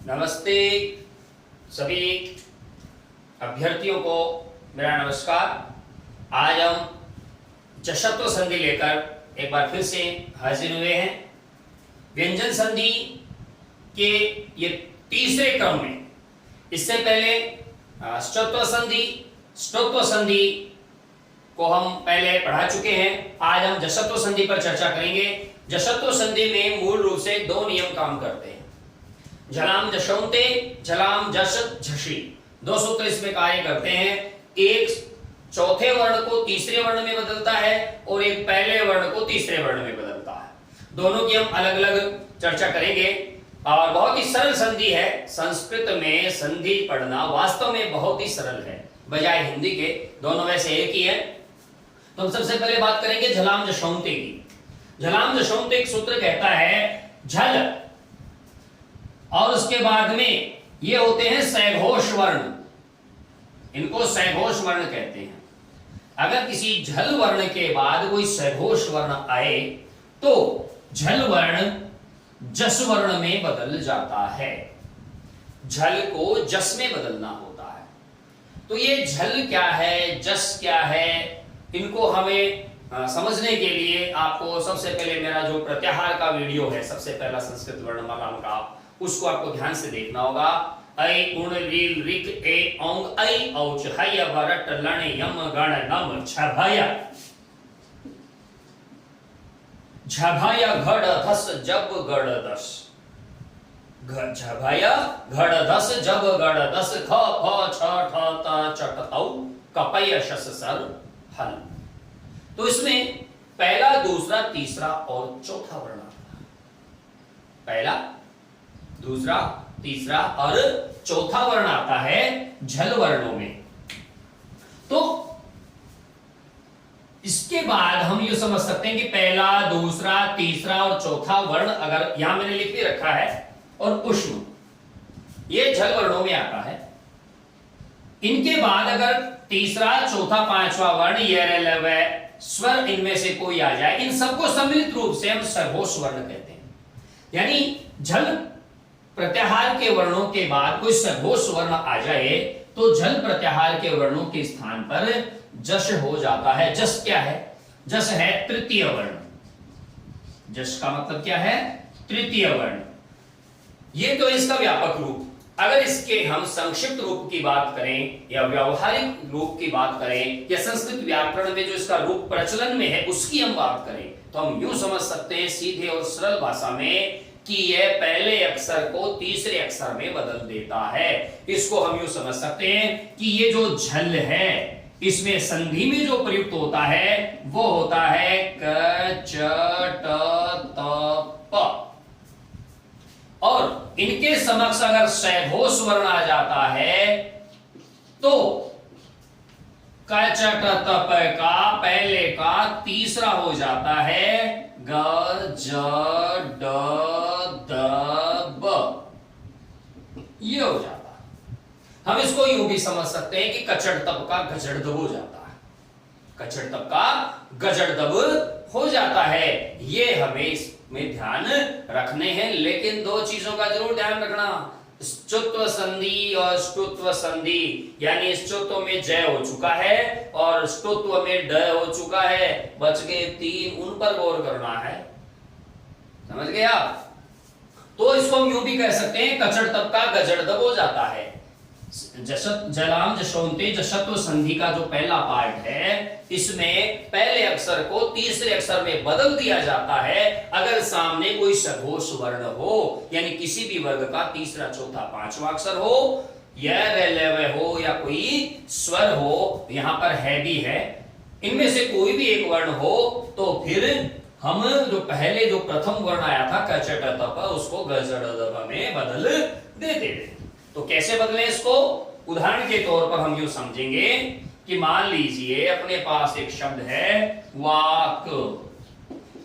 नमस्ते सभी अभ्यर्थियों को मेरा नमस्कार। आज हम जश्त्व संधि लेकर एक बार फिर से हाजिर हुए हैं। व्यंजन संधि के ये तीसरे क्रम में, इससे पहले ष्टोत्व संधि को हम पहले पढ़ा चुके हैं। आज हम जश्त्व संधि पर चर्चा करेंगे। जश्त्व संधि में मूल रूप से दो नियम काम करते हैं, झलाम जशोंते, झलाम जश झषी। दो सूत्र इसमें कार्य करते हैं। एक चौथे वर्ण को तीसरे वर्ण में बदलता है और एक पहले वर्ण को तीसरे वर्ण में बदलता है। दोनों की हम अलग अलग चर्चा करेंगे और बहुत ही सरल संधि है। संस्कृत में संधि पढ़ना वास्तव में बहुत ही सरल है बजाय हिंदी के। दोनों वैसे एक ही है। तो हम सबसे पहले बात करेंगे झलाम जशोंते की। झलाम जशोंते एक सूत्र कहता है झल और उसके बाद में ये होते हैं सैघोष वर्ण, इनको सैघोष वर्ण कहते हैं। अगर किसी झल वर्ण के बाद कोई सैघोष वर्ण आए तो झल वर्ण जस वर्ण में बदल जाता है। झल को जस में बदलना होता है। तो ये झल क्या है, जस क्या है, इनको हमें समझने के लिए आपको सबसे पहले मेरा जो प्रत्याहार का वीडियो है, सबसे पहला संस्कृत वर्णमाला का, उसको आपको ध्यान से देखना होगा। ऐ उण रील रिक ए औंग ऐ औच हय भरट लण यम गण नम छभय झभय घड़ धस जब गड़ दस, झभय घड़ धस जब गड़ दस, ख फ छ ठ त चट औ कपय शस सर हल। तो इसमें पहला, दूसरा, तीसरा और चौथा वर्ण आता है। पहला, दूसरा, तीसरा और चौथा वर्ण आता है झल वर्णों में। तो इसके बाद हम ये समझ सकते हैं कि पहला, दूसरा, तीसरा और चौथा वर्ण, अगर यहां मैंने लिख भी रखा है, और उष्ण, ये झल वर्णों में आता है। इनके बाद अगर तीसरा, चौथा, पांचवा वर्ण, ये स्वर इनमें से कोई आ जाए, इन सबको सम्मिलित रूप से हम सैघोष वर्ण कहते हैं। यानी झल प्रत्याहार के वर्णों के बाद कोई सैघोष वर्ण आ जाए तो झल प्रत्याहार के वर्णों के स्थान पर जश हो जाता है। जस क्या है? जस है तृतीय वर्ण। जस का मतलब क्या है? तृतीय वर्ण। ये तो इसका व्यापक रूप। अगर इसके हम संक्षिप्त रूप की बात करें या व्यावहारिक रूप की बात करें या संस्कृत व्याकरण में जो इसका रूप प्रचलन में है उसकी हम बात करें तो हम यूं समझ सकते हैं सीधे और सरल भाषा में कि यह पहले अक्षर को तीसरे अक्षर में बदल देता है। इसको हम यूं समझ सकते हैं कि ये जो झल है इसमें संधि में जो प्रयुक्त होता है वो होता है क च ट त प, और इनके समक्ष अगर सैघोष वर्ण आ जाता है तो क च ट त प का पहले का तीसरा हो जाता है ग ज ड द ब, ये हो जाता है। हम इसको यूं भी समझ सकते हैं कि कचड़ तब का गजड़ दब हो जाता है। कचड़ तब का गजड़ दब हो जाता है। ये हमें इसमें ध्यान रखने हैं, लेकिन दो चीजों का जरूर ध्यान रखना, ष्टुत्व संधि और ष्टुत्व संधि। यानी ष्टुत्व में जय हो चुका है और ष्टुत्व में ड हो चुका है, बच गए तीन, उन पर गौर करना है। समझ गए आप? तो इसको हम यूं भी कह सकते हैं कचड़ तब का गजड़ दब हो जाता है। झलाम जशोंते जश्त्व संधि का जो पहला पार्ट है इसमें पहले अक्षर को तीसरे अक्षर में बदल दिया जाता है अगर सामने कोई सघोष वर्ण हो, यानी किसी भी वर्ग का तीसरा, चौथा, पांचवा अक्षर हो, या रेलवे हो या कोई स्वर हो, यहां पर है भी है, इनमें से कोई भी एक वर्ण हो तो फिर हम जो पहले जो प्रथम वर्ण आया था क च ट त प उसको ग ज ड़ द ब में बदल देते थे। तो कैसे बदले इसको? उदाहरण के तौर पर हम यूं समझेंगे कि मान लीजिए अपने पास एक शब्द है वाक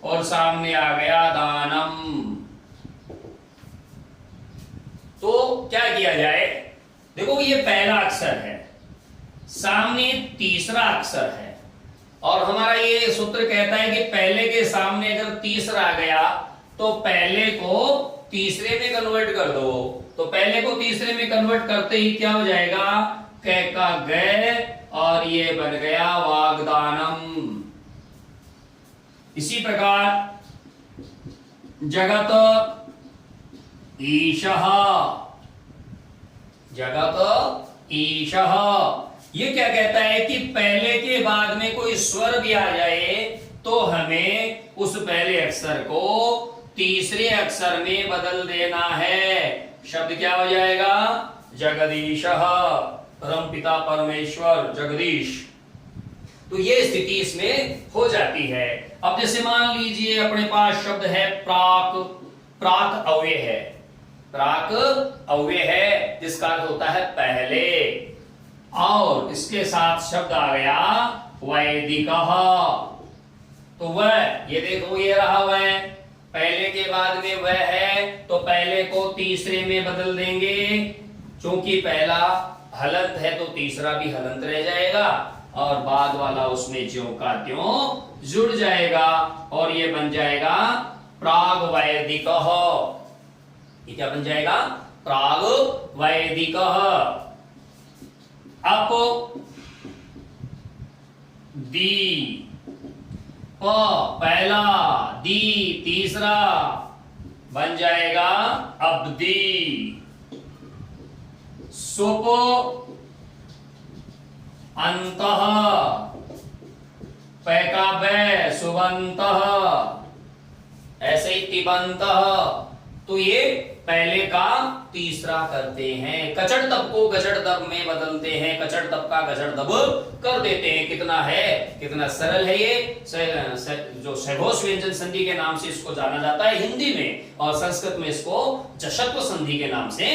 और सामने आ गया दानम। तो क्या किया जाए? देखो ये पहला अक्षर है, सामने तीसरा अक्षर है और हमारा ये सूत्र कहता है कि पहले के सामने अगर तीसरा आ गया तो पहले को तीसरे में कन्वर्ट कर दो। तो पहले को तीसरे में कन्वर्ट करते ही क्या हो जाएगा, कै का गै, और ये बन गया वाग्दानम। इसी प्रकार जगत ईशः, जगत ईशः, ये क्या कहता है कि पहले के बाद में कोई स्वर भी आ जाए तो हमें उस पहले अक्षर को तीसरे अक्षर में बदल देना है। शब्द क्या हो जाएगा, जगदीशः, परम पिता परमेश्वर जगदीश। तो ये स्थिति इसमें हो जाती है। अब जैसे मान लीजिए अपने पास शब्द है प्राक, प्राक अव्यय है, प्राक अव्यय है जिसका अर्थ होता है पहले, और इसके साथ शब्द आ गया वैदिकः। तो वह, ये देखो ये रहा वह, पहले के बाद में वह है तो पहले को तीसरे में बदल देंगे, क्योंकि पहला हलंत है तो तीसरा भी हलंत रह जाएगा, और बाद वाला उसमें ज्यों का त्यों जुड़ जाएगा, और ये बन जाएगा प्राग वैदिकः। ये क्या बन जाएगा, प्राग वैदिकः। अप दी, प पहला, दी तीसरा, बन जाएगा अब्दी। सुप अंतः, पैकाबे सुबंतः, ऐसे ही तिबंतः। तो ये पहले का तीसरा करते हैं। कचड़ तब को गचड़ तब में बदलते हैं, कचड़ तब का गचड़ तब कर देते हैं। कितना है, कितना सरल है ये। जो सैघोष व्यंजन संधि के नाम से इसको जाना जाता है हिंदी में, और संस्कृत में इसको जशत्व संधि के नाम से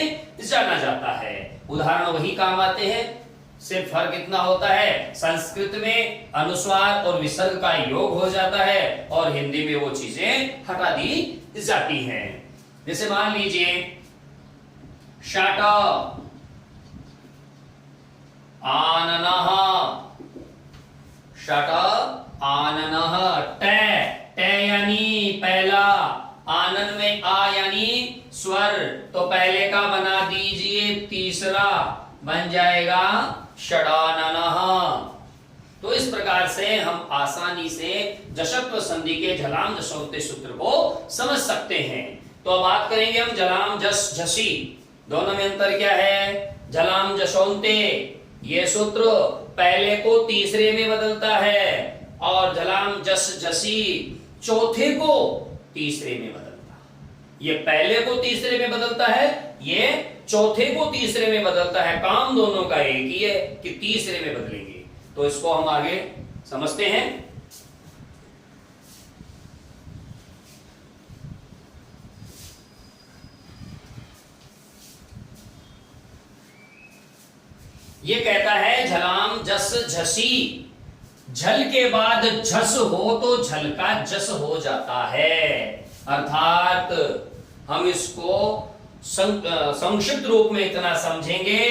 जाना जाता है। उदाहरण वही काम आते हैं, सिर्फ फर्क इतना होता है, संस्कृत में अनुस्वार और विसर्ग का योग हो जाता है और हिंदी में वो चीजें हटा दी जाती हैं। जैसे मान लीजिए शट आननः, शट आननः, टे, टे यानी पहला, आनन में आ यानी स्वर, तो पहले का बना दीजिए तीसरा, बन जाएगा षडाननः। तो इस प्रकार से हम आसानी से जशत्व संधि के झलाम जशोन्ते सूत्र को समझ सकते हैं। तो अब बात करेंगे हम जलाम जस झसी, दोनों में अंतर क्या है। जलाम जशोन्ते ये सूत्र पहले को तीसरे में बदलता है, और जलाम जस झसी चौथे को तीसरे में बदलता है। ये पहले को तीसरे में बदलता है, ये चौथे को तीसरे में बदलता है। काम दोनों का एक ही है कि तीसरे में बदलेंगे। तो इसको हम आगे समझते हैं। ये कहता है झलाम जस झसी, झल के बाद झस हो तो झल का जस हो जाता है। अर्थात हम इसको संक्षिप्त रूप में इतना समझेंगे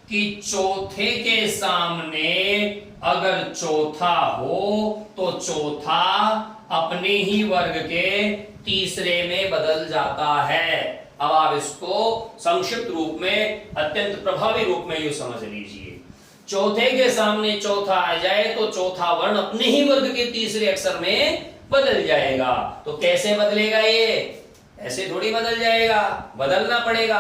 कि चौथे के सामने अगर चौथा हो तो चौथा अपने ही वर्ग के तीसरे में बदल जाता है। अब आप इसको संक्षिप्त रूप में अत्यंत प्रभावी रूप में यू समझ लीजिए। चौथे के सामने चौथा आ जाए तो चौथा वर्ण अपने ही वर्ग के तीसरे अक्षर में बदल जाएगा। तो कैसे बदलेगा ये? ऐसे थोड़ी बदल जाएगा, बदलना पड़ेगा।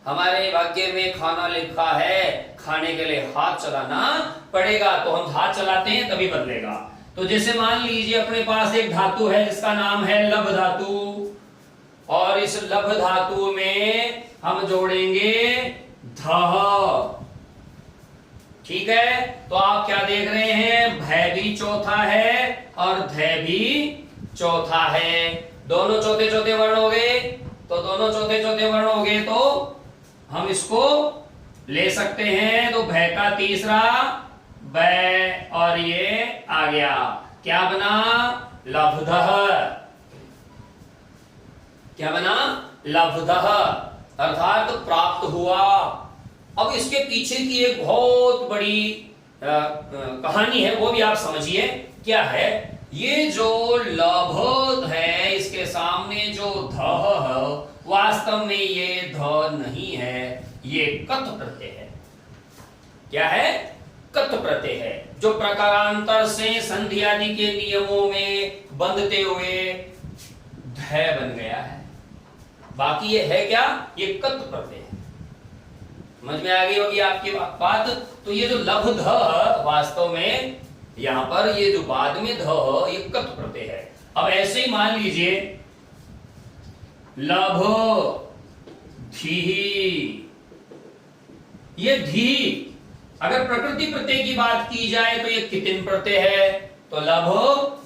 हमारे भाग्य में खाना लिखा है, खाने के लिए हाथ चलाना पड़ेगा, तो हम हाथ चलाते हैं तभी बदलेगा। तो जैसे मान लीजिए अपने पास एक धातु है जिसका नाम है लभ धातु, और इस लभ धातु में हम जोड़ेंगे धह। ठीक है, तो आप क्या देख रहे हैं, भय भी चौथा है और धय भी चौथा है। दोनों चौथे चौथे वर्ण हो गए, तो दोनों चौथे चौथे वर्ण हो गए तो हम इसको ले सकते हैं। तो भय का तीसरा बै, और ये आ गया, क्या बना, लब्धः। क्या बना, लब्धः, अर्थात प्राप्त हुआ। अब इसके पीछे की एक बहुत बड़ी कहानी है, वो भी आप समझिए क्या है। ये जो लभ है, इसके सामने जो धह है, वास्तव में ये ध नहीं है, ये कत प्रत्यय है। क्या है? कत प्रत्यय है, जो प्रकारांतर से संधि आदि के नियमों में बंधते हुए ध बन गया है। बाकी ये है क्या? ये कत प्रत्यय है। समझ में आ गई होगी आपकी बात। तो ये जो लभ ध वास्तव में यहां पर ये जो बाद में ध ये कत प्रत्यय है। अब ऐसे ही मान लीजिए लभ धी, ये धी अगर प्रकृति प्रत्यय की बात की जाए तो ये कितिन प्रत्यय है, तो लभ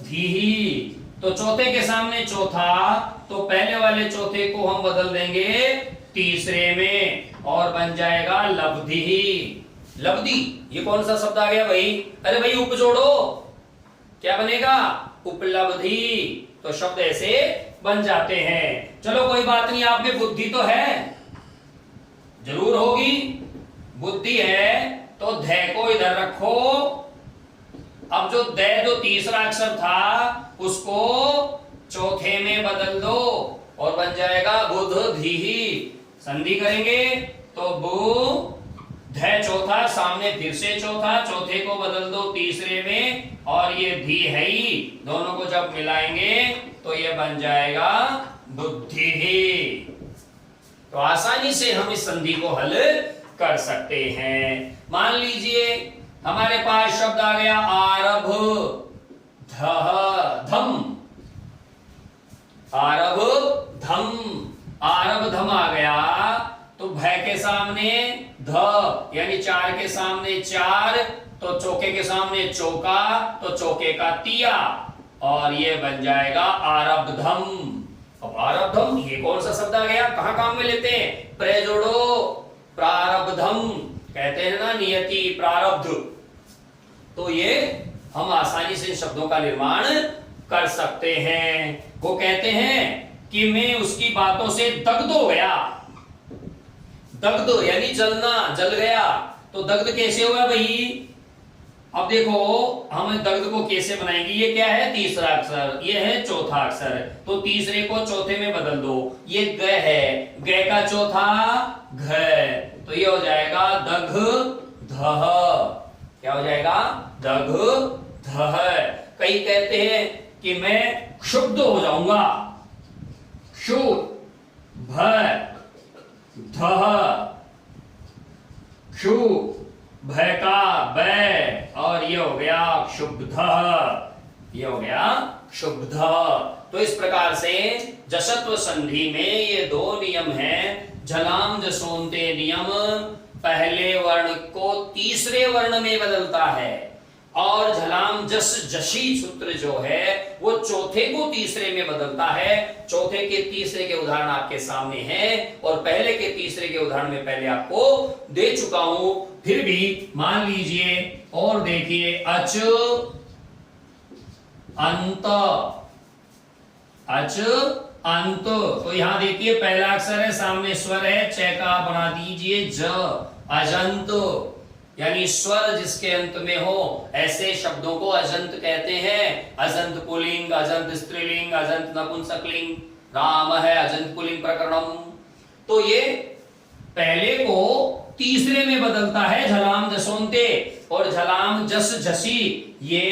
धी। तो चौथे के सामने चौथा, तो पहले वाले चौथे को हम बदल देंगे तीसरे में और बन जाएगा लब्धि। लब्धि ये कौन सा शब्द आ गया भाई? अरे भाई उप जोड़ो, क्या बनेगा? उपलब्धि। तो शब्द ऐसे बन जाते हैं। चलो कोई बात नहीं, आप में बुद्धि तो है, जरूर होगी। बुद्धि है तो ध को इधर रखो। अब जो द जो तीसरा अक्षर था उसको चौथे में बदल दो और बन जाएगा बुध धी। संधि करेंगे तो बु ध चौथा, सामने फिर से चौथा, चौथे को बदल दो तीसरे में और ये धी है ही, दोनों को जब मिलाएंगे तो ये बन जाएगा बुद्धि। तो आसानी से हम इस संधि को हल कर सकते हैं। मान लीजिए हमारे पास शब्द आ गया आरभ धम, आरभ धम, आरभ धम आ गया तो भ के सामने ध यानी चार के सामने चार, तो चौके के सामने चौका, तो चौके का तिया और ये बन जाएगा आरब्धम। अब आरब्धम ये कौन सा शब्द आ गया? कहां काम में लेते हैं? प्रे जोड़ो, प्रारब्धम कहते हैं ना, नियति प्रारब्ध। तो ये हम आसानी से शब्दों का निर्माण कर सकते हैं। वो कहते हैं कि मैं उसकी बातों से दग्ध हो गया। दग्ध यानी जलना, जल गया। तो दग्ध कैसे हुआ भाई? अब देखो हम दग्ध को कैसे बनाएंगे। ये क्या है? तीसरा अक्षर, ये है चौथा अक्षर, तो तीसरे को चौथे में बदल दो। ये ग है, ग का चौथा घ, तो ये हो जाएगा दघ धह। क्या हो जाएगा? दघ धह। कई कहते हैं कि मैं क्षुब्ध हो जाऊंगा, क्षुभ धह, क्षुभ भय का बै और ये हो गया क्षुब्ध, ये हो गया क्षुब्ध। तो इस प्रकार से जसत्व संधि में ये दो नियम हैं। झलाम जसोंते नियम पहले वर्ण को तीसरे वर्ण में बदलता है और झलाम जस जशी सूत्र जो है वो चौथे को तीसरे में बदलता है। चौथे के तीसरे के उदाहरण आपके सामने हैं और पहले के तीसरे के उदाहरण में पहले आपको दे चुका हूं। फिर भी मान लीजिए और देखिए अच अंत, अच अंत। तो यहां देखिए पहला अक्षर है, सामने स्वर है, च का बना दीजिए ज, अजंत यानी स्वर जिसके अंत में हो ऐसे शब्दों को अजंत कहते हैं। अजंत पुल्लिंग, अजंत स्त्रीलिंग, अजंत नपुंसकलिंग। राम है अजंत पुल्लिंग प्रकरणम। तो ये पहले को तीसरे में बदलता है झलाम जसोंते, और झलाम जस जसी ये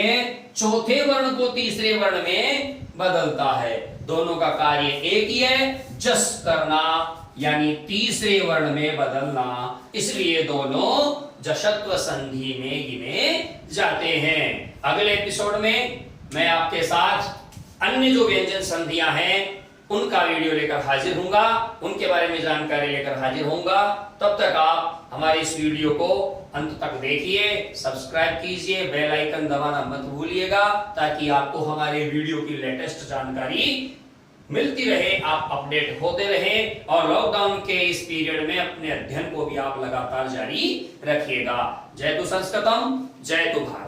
चौथे वर्ण को तीसरे वर्ण में बदलता है। दोनों का कार्य एक ही है, जस करना यानी तीसरे वर्ण में बदलना, इसलिए दोनों जशत्व संधि में गिने जाते हैं। अगले एपिसोड में मैं आपके साथ अन्य जो व्यंजन संधियां हैं उनका वीडियो लेकर हाजिर होऊंगा, उनके बारे में जानकारी लेकर हाजिर होऊंगा। तब तक आप हमारे इस वीडियो को अंत तक देखिए, सब्सक्राइब कीजिए, बेल आइकन दबाना मत भूलिएगा ताकि आपको हमारे वीडियो की लेटेस्ट जानकारी मिलती रहे, आप अपडेट होते रहे और लॉकडाउन के इस पीरियड में अपने अध्ययन को भी आप लगातार जारी रखिएगा। जय तु संस्कृतम, जय तु भारत।